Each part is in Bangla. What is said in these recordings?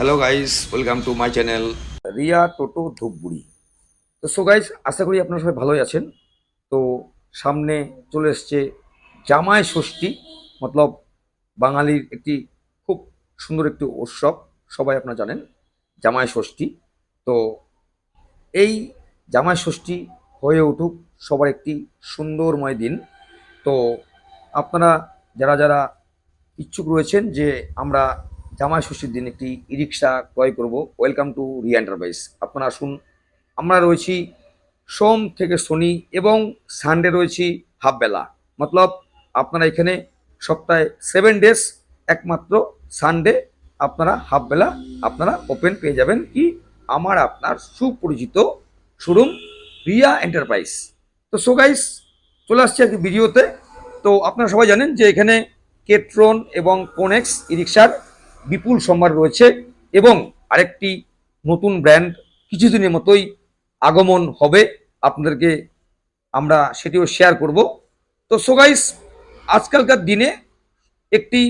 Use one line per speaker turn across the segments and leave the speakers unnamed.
Hello guys, welcome to my channel Riya Toto Dhupguri. তো সো গাইস, আশা করি আপনারা সবাই ভালোই আছেন। তো সামনে চলে এসছে জামাই ষষ্ঠী, মতলব বাঙালির একটি খুব সুন্দর একটি উৎসব, সবাই আপনারা জানেন জামাই ষষ্ঠী। তো এই জামাই ষষ্ঠী হয়ে উঠুক সবার একটি সুন্দরময় দিন। তো আপনারা যারা যারা ইচ্ছুক রয়েছেন যে আমরা জামাই ষষ্ঠীর দিন একটি ই রিক্সা ক্রয় করব, ওয়েলকাম টু রিয়া এন্টারপ্রাইজ। আপনারা আসুন। আমরা রয়েছি সোম থেকে শনি এবং সানডে রয়েছি হাফ বেলা, মতলব আপনারা এখানে সপ্তাহে 7 ডেজ, একমাত্র সানডে আপনারা হাফ বেলা আপনারা ওপেন পেয়ে যাবেন কি আমার আপনার সুপরিচিত শোরুম রিয়া এন্টারপ্রাইজ। তো সো গাইস, চলে আসছে আর কি ভিডিওতে। তো আপনারা সবাই জানেন যে এখানে কেট্রন এবং কোনেক্স ই রিক্সার বিপুল সম্ভার রয়েছে এবং আরেকটি নতুন ব্র্যান্ড কিছুদিনের মতোই আগমন হবে, আপনাদেরকে আমরা সেটিও শেয়ার করব। তো সো গাইস, আজকালকার দিনে একটি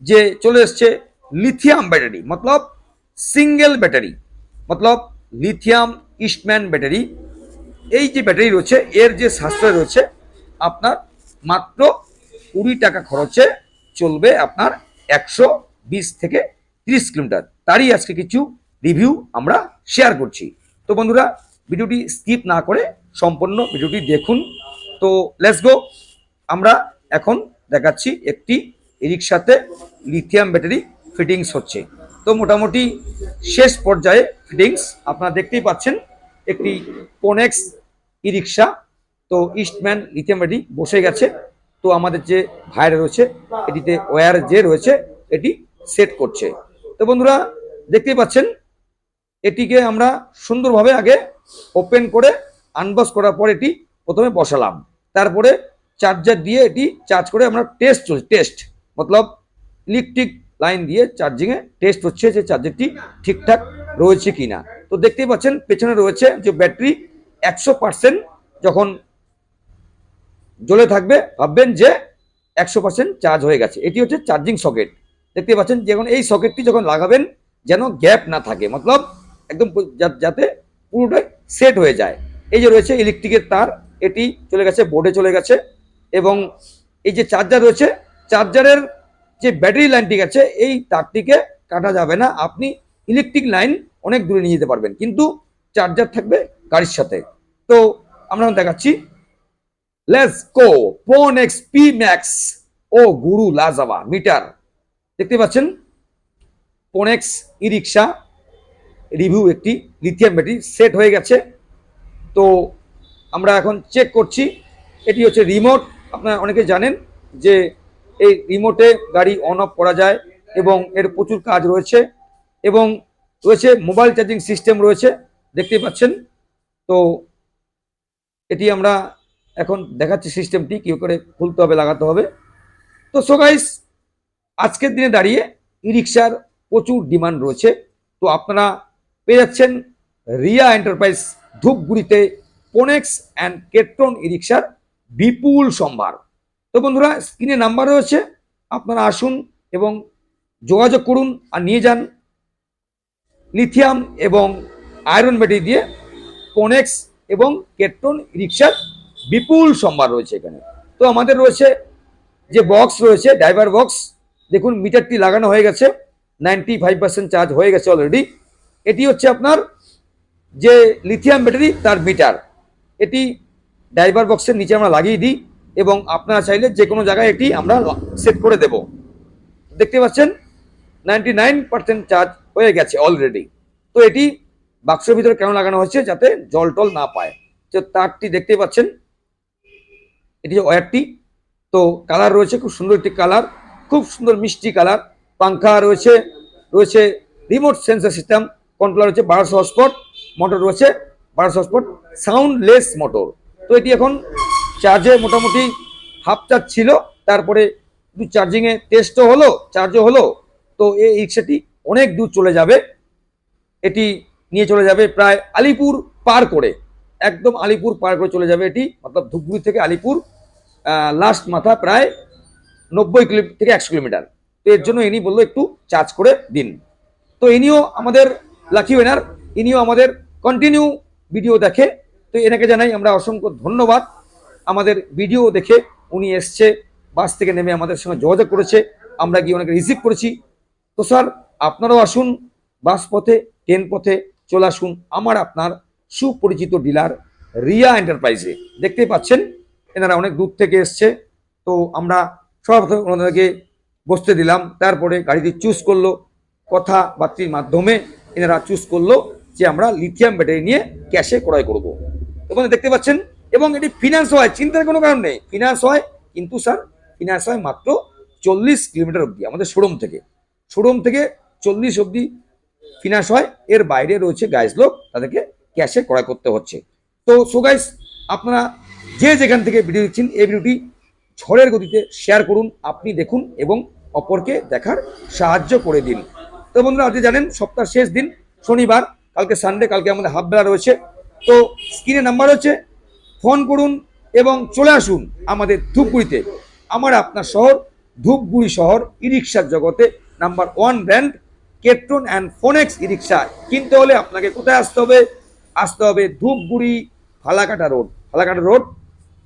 যে চলে এসছে লিথিয়াম ব্যাটারি, মতলব সিঙ্গেল ব্যাটারি, মতলব লিথিয়াম ইস্টম্যান ব্যাটারি। এই যে ব্যাটারি রয়েছে এর যে সাশ্রয় রয়েছে, আপনার মাত্র 20 টাকা খরচে চলবে আপনার 120 থেকে 30 কিলোমিটার। তারই আজকে কিছু রিভিউ আমরা শেয়ার করছি। তো বন্ধুরা, ভিডিওটি স্কিপ না করে সম্পূর্ণ ভিডিওটি দেখুন। তো লেটস গো। আমরা এখন দেখাচ্ছি একটি ই রিক্সাতে লিথিয়াম ব্যাটারি ফিটিংস হচ্ছে। তো মোটামুটি শেষ পর্যায়ে ফিটিংস আপনারা দেখতেই পাচ্ছেন। একটি কোনেক্স ই রিক্সা, তো ইস্টম্যান লিথিয়াম ব্যাটারি বসে গেছে। তো আমাদের যে ভাইরা রয়েছে এটিতে ওয়্যার যে রয়েছে এটি সেট করছে। তো বন্ধুরা দেখতেই পাচ্ছেন, এটিকে আমরা সুন্দরভাবে আগে ওপেন করে আনবক্স করার পর এটি প্রথমে বসালাম, তারপরে চার্জার দিয়ে এটি চার্জ করে আমরা টেস্ট মতলব ইলেকট্রিক লাইন দিয়ে চার্জিংয়ে টেস্ট হচ্ছে যে চার্জারটি ঠিকঠাক রয়েছে কিনা। তো দেখতেই পাচ্ছেন পেছনে রয়েছে যে ব্যাটারি 100% যখন জ্বলে থাকবে ভাববেন যে 100% চার্জ হয়ে গেছে। এটি হচ্ছে চার্জিং সকেট। দেখতে পাচ্ছেন যখন এই সকেটটি যখন লাগাবেন যেন গ্যাপ না থাকে, মতলব একদম যাতে পুরোটাই সেট হয়ে যায়। এই যে রয়েছে ইলেকট্রিকের তার, এটি চলে গেছে বোর্ডে চলে গেছে। এবং এই যে চার্জার রয়েছে, চার্জারের যে ব্যাটারি লাইনটি গেছে এই তারটিকে কাটা যাবে না, আপনি ইলেকট্রিক লাইন অনেক দূরে নিয়ে যেতে পারবেন, কিন্তু চার্জার থাকবে গাড়ির সাথে। তো আমরা দেখাচ্ছি, let's go. পোনেক্স P max O Guru লাজাবা metre. দেখতে পাচ্ছেন পোনেক্স ই রিক্সা রিভিউ একটি লিথিয়াম ব্যাটারি সেট হয়ে গেছে। তো আমরা এখন চেক করছি। এটি হচ্ছে রিমোট। আপনারা অনেকে জানেন যে এই রিমোটে গাড়ি অন অফ করা যায় এবং এর প্রচুর কাজ রয়েছে এবং রয়েছে মোবাইল চার্জিং সিস্টেম রয়েছে, দেখতেই পাচ্ছেন। তো এটি আমরা এখন দেখাচ্ছি সিস্টেমটি কী করে খুলতে হবে, লাগাতে হবে। তো সো গাইস, আজকের দিনে দাঁড়িয়ে ই রিক্সার প্রচুর ডিমান্ড রয়েছে। তো আপনারা পেয়ে যাচ্ছেন রিয়া এন্টারপ্রাইজ ধূপগুড়িতে পোনেক্স অ্যান্ড কেট্রন ই রিক্সার বিপুল সম্ভার। তো বন্ধুরা, স্ক্রিনে নাম্বার রয়েছে, আপনারা আসুন এবং যোগাযোগ করুন আর নিয়ে যান লিথিয়াম এবং আয়রন ব্যাটারি দিয়ে পোনেক্স এবং কেট্রন রিক্সার বিপুল সম্ভার রয়েছে এখানে। তো আমাদের রয়েছে যে বক্স রয়েছে ড্রাইভার বক্স, দেখুন মিটারটি লাগানো হয়ে গেছে, 95% চার্জ হয়ে গেছে অলরেডি। এটি হচ্ছে আপনার যে লিথিয়াম ব্যাটারি তার মিটার, এটি ড্রাইভার বক্সের নিচে আমরা লাগিয়ে দিই এবং আপনারা চাইলে যে কোনো জায়গায় এটি আমরা সেট করে দেব। দেখতে পাচ্ছেন 99% চার্জ হয়ে গেছে অলরেডি। তো এটি বাক্সের ভিতরে কেন লাগানো হচ্ছে, যাতে জল টল না পায়। তো তারটি দেখতেই পাচ্ছেন, এটি ওয়্যারটি। তো কালার রয়েছে খুব সুন্দর একটি কালার, খুব সুন্দর মিষ্টি কালার। পাংখা রয়েছে, রয়েছে রিমোট সেন্সর সিস্টেম, কন্ট্রোলার রয়েছে 1200 হর্সপাওয়ার, মোটর রয়েছে 1200 হর্সপাওয়ার, সাউন্ডলেস মোটর। তো এটি এখন চার্জে মোটামুটি হাফ চার্জ ছিল, তারপরে একটু চার্জিংয়ে টেস্টও হলো, চার্জও হলো। তো এই রিক্সাটি অনেক দূর চলে যাবে, এটি নিয়ে চলে যাবে প্রায় আলিপুর পার করে, একদম আলিপুর পার করে চলে যাবে এটি, মতলব ধূপগুড়ি থেকে আলিপুর লাস্ট মাথা প্রায় 90 কিলোমিটার থেকে 100 কিলোমিটার। তো এর জন্য ইনি বললো একটু চার্জ করে দিন। তো ইনিও আমাদের লাকি উইনার, ইনিও আমাদের কন্টিনিউ ভিডিও দেখে। তো এনাকে জানাই আমরা অসংখ্য ধন্যবাদ। আমাদের ভিডিও দেখে উনি এসছে, বাস থেকে নেমে আমাদের সঙ্গে যোগাযোগ করেছে, আমরা গিয়ে ওনাকে রিসিভ করেছি। তো স্যার আপনারাও আসুন, বাস পথে ট্রেন পথে চলে আসুন আমার আপনার সুপরিচিত ডিলার রিয়া এন্টারপ্রাইজে। দেখতেই পাচ্ছেন এনারা অনেক দূর থেকে এসছে। তো আমরা সর্বপ্রথম ওনাদেরকে বসতে দিলাম, তারপরে গাড়িটি চুজ করলো, কথাবার্তির মাধ্যমে এনারা চুজ করলো যে আমরা লিথিয়াম ব্যাটারি নিয়ে ক্যাশে ক্রয় করব। এবং দেখতে পাচ্ছেন, এবং এটি ফিনান্স হয়, চিন্তার কোনো কারণ নেই, ফিনান্স হয়। কিন্তু স্যার ফিনান্স হয় মাত্র 40 কিলোমিটার অবধি, আমাদের শোরুম থেকে 40 অবধি ফিনান্স হয়। এর বাইরে রয়েছে গাইজ লোক, তাদেরকে ক্যাশে ক্রয় করতে হচ্ছে। তো সো গাইজ, আপনারা যে যেখান থেকে ভিডিও দেখছেন এই ভিডিওটি ঝড়ের গতিতে শেয়ার করুন, আপনি দেখুন এবং অপরকে দেখার সাহায্য করে দিন। তো বন্ধুরা, আপনি জানেন সপ্তাহ শেষ দিন শনিবার, কালকে সানডে, কালকে আমাদের হাফ বেলা রয়েছে। তো স্ক্রিনে নাম্বার হচ্ছে, ফোন করুন এবং চলে আসুন আমাদের ধূপগুড়িতে। আমার আপনার শহর ধূপগুড়ি শহর ই রিক্সার জগতে নাম্বার 1 ব্র্যান্ড কেট্রন অ্যান্ড ফোনেক্স ই রিক্সা কিনতে হলে আপনাকে কোথায় আসতে হবে? আসতে হবে ধূপগুড়ি ফালাকাটা রোড,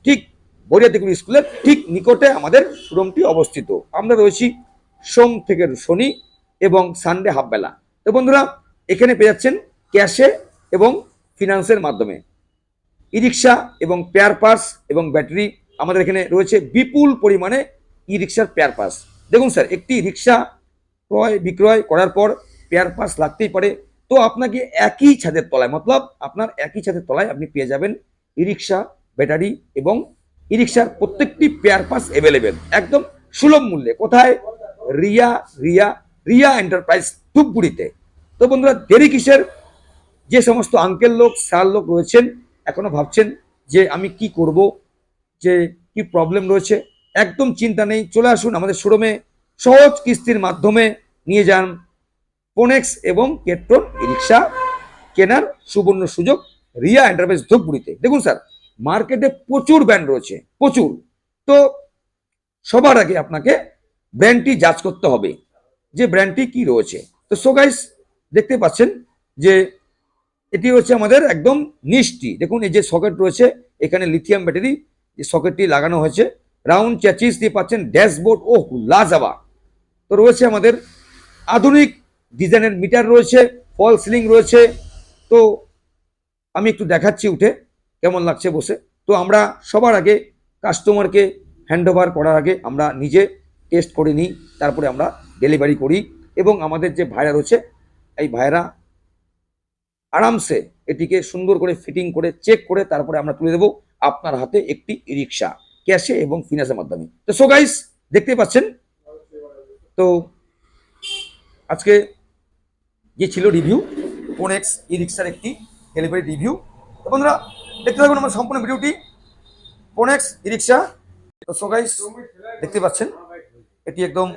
ঠিক বরিয়াতিগুড়ি স্কুলের ঠিক নিকটে আমাদের শোরুমটি অবস্থিত। আমরা রয়েছি সোম থেকে শনি এবং সানডে হাফ বেলা। তো বন্ধুরা, এখানে পেয়ে যাচ্ছেন ক্যাশে এবং ফিনান্সের মাধ্যমে ই রিক্সা এবং পেয়ার পার্টস এবং ব্যাটারি। আমাদের এখানে রয়েছে বিপুল পরিমাণে ই রিক্সার পেয়ার পার্টস। দেখুন স্যার, একটি রিক্সা ক্রয় বিক্রয় করার পর পেয়ার পার্টস লাগতেই পারে। তো আপনাকে একই ছাদের তলায়, মতলব আপনার একই ছাদের তলায় আপনি পেয়ে যাবেন ই রিক্সা, ব্যাটারি এবং ই রিক্সার প্রত্যেকটি পেয়ার পার্টস অ্যাভেলেবেল একদম সুলভ মূল্যে। কোথায়? রিয়া রিয়া রিয়া এন্টারপ্রাইজ ধূপগুড়িতে। তো বন্ধুরা, দেরি কিসের? যে সমস্ত আঙ্কেল লোক, স্যার লোক রয়েছেন, এখনো ভাবছেন যে আমি কি করব, যে কি প্রবলেম রয়েছে, একদম চিন্তা নেই, চলে আসুন আমাদের শোরুমে। সহজ কিস্তির মাধ্যমে নিয়ে যান ফোনেক্স এবং কেট্রন ই রিক্সা কেনার সুবর্ণ সুযোগ রিয়া এন্টারপ্রাইজ ধূপগুড়িতে। দেখুন স্যার, মার্কেটে প্রচুর ব্র্যান্ড রয়েছে, প্রচুর। তো সবার আগে আপনাকে ব্র্যান্ডটি যাচ করতে হবে যে ব্র্যান্ডটি কি রয়েছে। তো সো গাইস, দেখতে পাচ্ছেন যে এটি হচ্ছে আমাদের একদম নিচটি। দেখুন এই যে সকেট রয়েছে, এখানে লিথিয়াম ব্যাটারি যে সকেটটি লাগানো হয়েছে, রাউন্ড চ্যাচিস দিয়ে পাচ্ছেন, ড্যাশবোর্ড ও লাজাবা। তো রয়েছে আমাদের আধুনিক ডিজাইনের মিটার রয়েছে, ফল সিলিং রয়েছে। তো আমি একটু দেখাচ্ছি উঠে কেমন লাগছে বসে। তো আমরা সবার আগে কাস্টমারকে হ্যান্ডওভার করার আগে আমরা নিজে টেস্ট করে নিই, তারপরে আমরা ডেলিভারি করি। এবং আমাদের যে ভাইরা রয়েছে, এই ভাইরা আরামসে এটিকে সুন্দর করে ফিটিং করে চেক করে তারপরে আমরা তুলে দেবো আপনার হাতে একটি ই রিক্সা ক্যাশে এবং ফিনান্সের মাধ্যমে। তো সো গাইস, দেখতে পাচ্ছেন, তো আজকে যে ছিল রিভিউ ফোনেক্স ই রিক্সার একটি ডেলিভারি রিভিউ। তো বন্ধুরা, দেখতে থাকুন আমার সম্পূর্ণ ভিডিওটি ফোনেক্স ই রিক্সা। তো সো গাইস, দেখতে পাচ্ছেন এটি একদম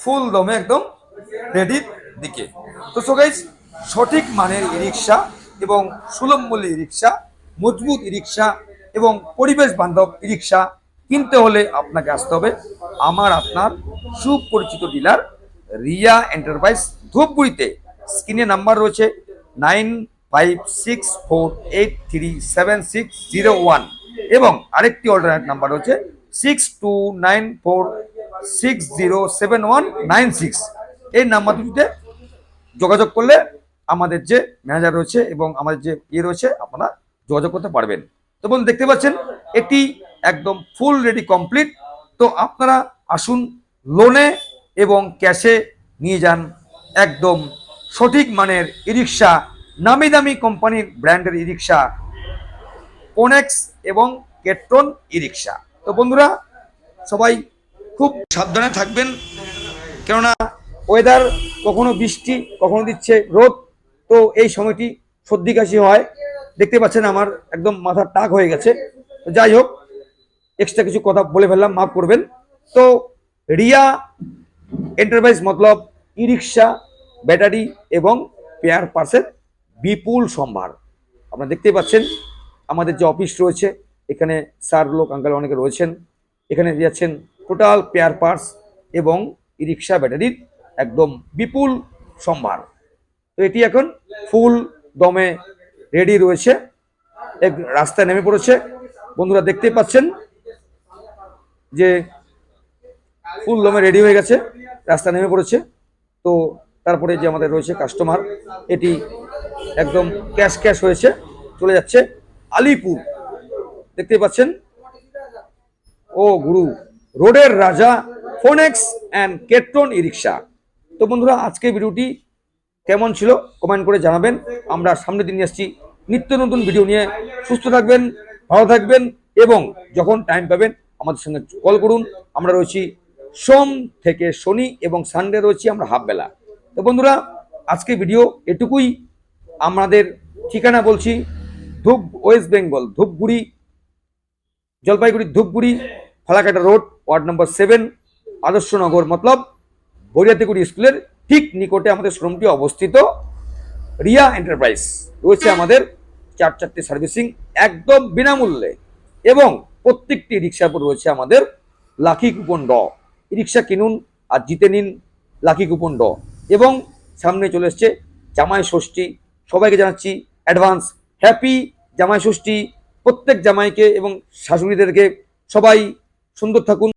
ফুল দমে একদম রেডির দিকে। তো সো গাইস, সঠিক মানের ই রিক্সা এবং সুলভ মূল্যের ই রিক্সা, মজবুত ই রিক্সা এবং পরিবেশ বান্ধব ই রিক্সা কিনতে হলে আপনাকে আসতে হবে আমার আপনার সুপরিচিত ডিলার রিয়া এন্টারপ্রাইজ ধূপগুড়িতে। স্ক্রিনে নাম্বার রয়েছে 9564837601 এবং আরেকটি অল্টারনেট নাম্বার রয়েছে 6294607196। এই নাম্বার দুটিতে যোগাযোগ করলে আমাদের যে ম্যানেজার রয়েছে এবং আমাদের যে রয়েছে, আপনারা যোগাযোগ করতে পারবেন। তো বন্ধু, দেখতে পাচ্ছেন এটি একদম ফুল রেডি কমপ্লিট। তো আপনারা আসুন, লোনে এবং ক্যাশে নিয়ে যান একদম সঠিক মানের ই রিক্সা, নামি দামি কোম্পানির ব্র্যান্ডের ই রিক্সা ফোনেক্স এবং কেট্রন ই রিক্সা। তো বন্ধুরা, সবাই খুব সাবধানে থাকবেন, কেননা ওয়েদার কখনো বৃষ্টি, কখনো দিচ্ছে রোদ। তো এই সময়টি সর্দি কাশি হয়। দেখতে পাচ্ছেন আমার একদম মাথার টাক হয়ে গেছে। তো যাই হোক, এক্সট্রা কিছু কথা বলে ফেললাম, মাফ করবেন। তো রিয়া এন্টারপ্রাইজ মতলব ই রিক্সা, ব্যাটারি এবং পেয়ার পার্সের বিপুল সম্ভার। আপনারা দেখতেই পাচ্ছেন আমাদের যে অফিস রয়েছে, এখানে স্যার লোক, আঙ্কেল অনেকে রয়েছেন। এখানে যাচ্ছেন টোটাল পেয়ার পার্টস এবং ই রিক্সা, ব্যাটারির একদম বিপুল সম্ভার। তো এটি এখন ফুল দমে রেডি রয়েছে, এক রাস্তায় নেমে পড়েছে। বন্ধুরা দেখতেই পাচ্ছেন যে ফুল দমে রেডি হয়ে গেছে, রাস্তায় নেমে পড়েছে। তো তারপরে যে আমাদের রয়েছে কাস্টমার, এটি একদম ক্যাশ ক্যাশ হয়েছে, চলে যাচ্ছে আলিপুর। দেখতেই পাচ্ছেন ও গুরু, রোডের রাজা ফোনেক্স অ্যান্ড কেট্রন ই রিক্সা। তো বন্ধুরা আজকে ভিডিওটি কেমন ছিল কমেন্ট করে জানাবেন। আমরা সামনের দিন নিয়ে আসছি নিত্য নতুন ভিডিও নিয়ে। সুস্থ থাকবেন, ভালো থাকবেন, এবং যখন টাইম পাবেন আমাদের সঙ্গে কল করুন। আমরা রয়েছি সোম থেকে শনি, এবং সানডে রয়েছি আমরা হাফ বেলা। তো বন্ধুরা আজকে ভিডিও এটুকুই। আমাদের ঠিকানা বলছি, Dhup, West Bengal, Dhupguri, Jalpaiguri Dhupguri, Falakata road, ward number 7, Adarshnagar, মতলব বরিয়াতিগুড়ি স্কুলের ঠিক নিকটে আমাদের শোরুমটি অবস্থিত। রিয়া এন্টারপ্রাইজ রয়েছে আমাদের 4 সার্ভিসিং একদম বিনামূল্যে, এবং প্রত্যেকটি রিক্সার উপর রয়েছে আমাদের লাকি কুপন ড। রিক্সা কিনুন আর জিতে নিন লাকি কুপন ড। এবং সামনে চলে এসছে জামাই ষষ্ঠী, সবাইকে জানাচ্ছি অ্যাডভান্স হ্যাপি জামাই ষষ্ঠী। প্রত্যেক জামাইকে এবং শাশুড়িদেরকে, সবাই সুন্দর থাকুন।